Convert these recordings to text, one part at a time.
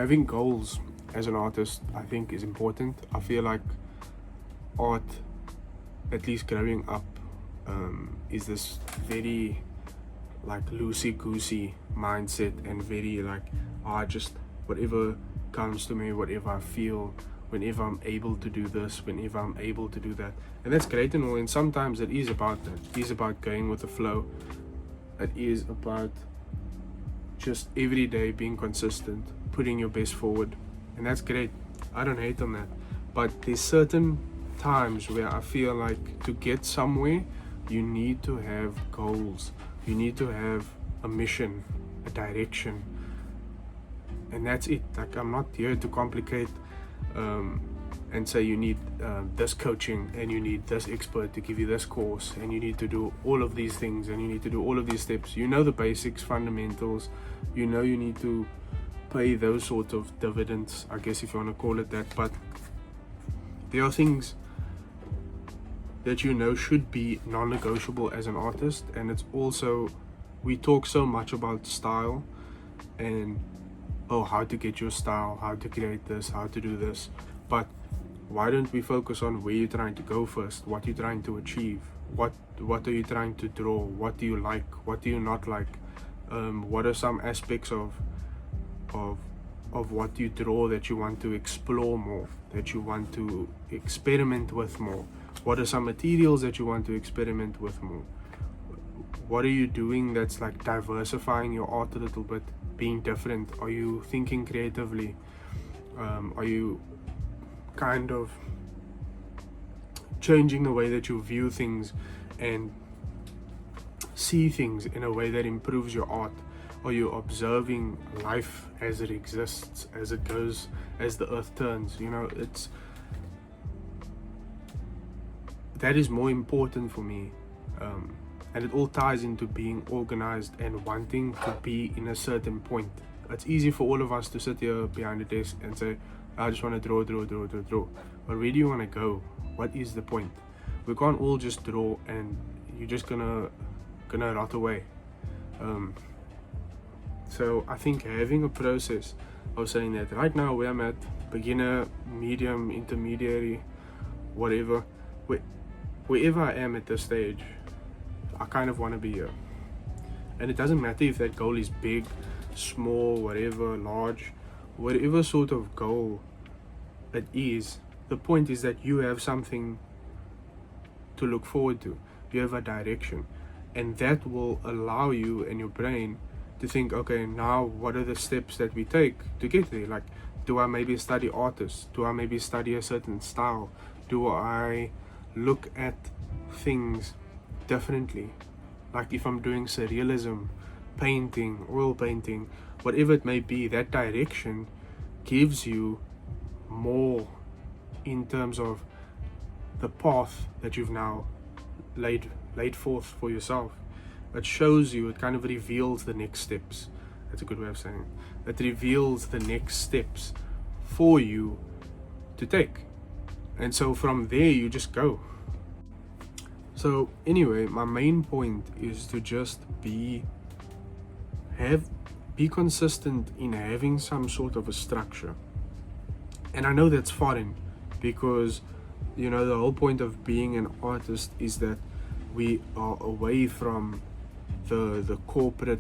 having goals as an artist, I think, is important. I feel like art, at least growing up, is this very like loosey-goosey mindset, and very like, just whatever comes to me, whatever I feel, whenever I'm able to do this, whenever I'm able to do that. And that's great and all, and sometimes it is about that. It is about going with the flow. It is about just every day being consistent, putting your best forward, and that's great. I don't hate on that. But there's certain times where I feel like to get somewhere, you need to have goals. You need to have a mission, a direction, and that's it. Like, I'm not here to complicate and say you need this coaching, and you need this expert to give you this course, and you need to do all of these things, and you need to do all of these steps. You know the basics, fundamentals. You know you need to pay those sort of dividends, I guess, if you want to call it that. But there are things that you know should be non-negotiable as an artist. And it's also, we talk so much about style and how to get your style, how to create this, how to do this. But why don't we focus on where you're trying to go first, what you're trying to achieve, what are you trying to draw, what do you like, what do you not like, what are some aspects of what you draw that you want to explore more, that you want to experiment with more. What are some materials that you want to experiment with more? What are you doing that's like diversifying your art a little bit, being different? Are you thinking creatively? Are you kind of changing the way that you view things and see things in a way that improves your art? Are you observing life as it exists, as it goes, as the earth turns? That is more important for me, and it all ties into being organized and wanting to be in a certain point. It's easy for all of us to sit here behind a desk and say, I just want to draw. But where do you want to go? What is the point? We can't all just draw and you're just gonna rot away. So I think having a process of saying that right now where I'm at, beginner, medium, intermediary, whatever, wherever I am at this stage, I kind of want to be here. And it doesn't matter if that goal is big, small, whatever, large, whatever sort of goal it is. The point is that you have something to look forward to. You have a direction, and that will allow you and your brain to think, okay, now what are the steps that we take to get there? Like, do I maybe study artists? Do I maybe study a certain style? Do I look at things differently? Like if I'm doing surrealism, painting, oil painting, whatever it may be, that direction gives you more in terms of the path that you've now laid forth for yourself. It shows you, it kind of reveals the next steps. That's a good way of saying it. It reveals the next steps for you to take. And so from there you just go. So anyway, my main point is to just be consistent in having some sort of a structure. And I know that's foreign because, the whole point of being an artist is that we are away from the corporate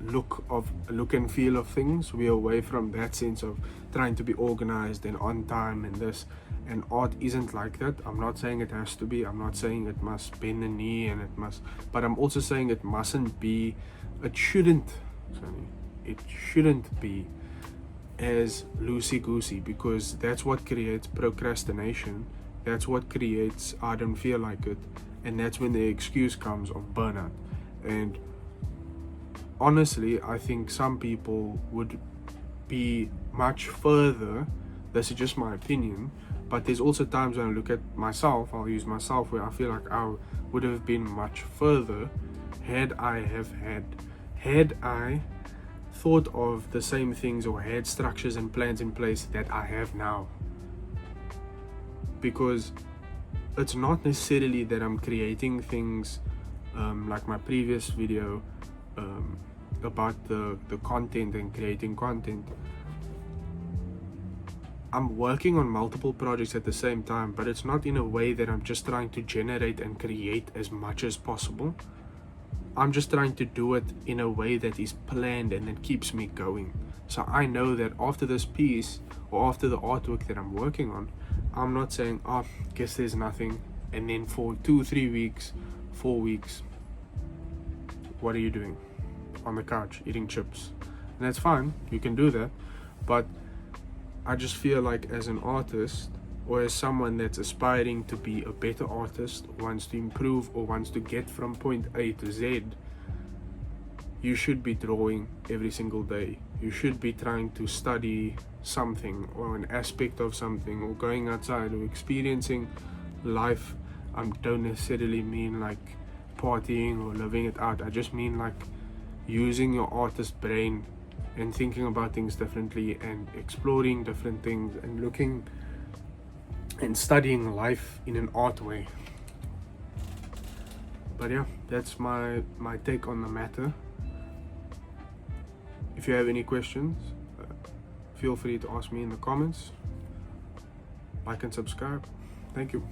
look and feel of things. We're away from that sense of trying to be organized and on time and this. And art isn't like that. I'm not saying it has to be. I'm not saying it must bend the knee and it must, but I'm also saying it shouldn't be as loosey-goosey, because that's what creates procrastination. That's what creates I don't feel like it, and that's when the excuse comes of burnout. And honestly, I think some people would be much further. This is just my opinion, but there's also times when I look at myself, I'll use myself, where I feel like I would have been much further had I thought of the same things or had structures and plans in place that I have now. Because it's not necessarily that I'm creating things like my previous video about the content and creating content. I'm working on multiple projects at the same time, but it's not in a way that I'm just trying to generate and create as much as possible. I'm just trying to do it in a way that is planned and that keeps me going. So I know that after this piece or after the artwork that I'm working on, I'm not saying, oh, guess there's nothing, and then for 2-3 weeks, 4 weeks, what are you doing? On the couch eating chips. And that's fine, you can do that, but I just feel like as an artist, or as someone that's aspiring to be a better artist, wants to improve or wants to get from point A to Z, you should be drawing every single day. You should be trying to study something or an aspect of something, or going outside or experiencing life. I don't necessarily mean like partying or living it out. I just mean like using your artist brain and thinking about things differently and exploring different things and looking and studying life in an art way. But yeah, that's my take on the matter. If you have any questions, feel free to ask me in the comments. Like and subscribe. Thank you.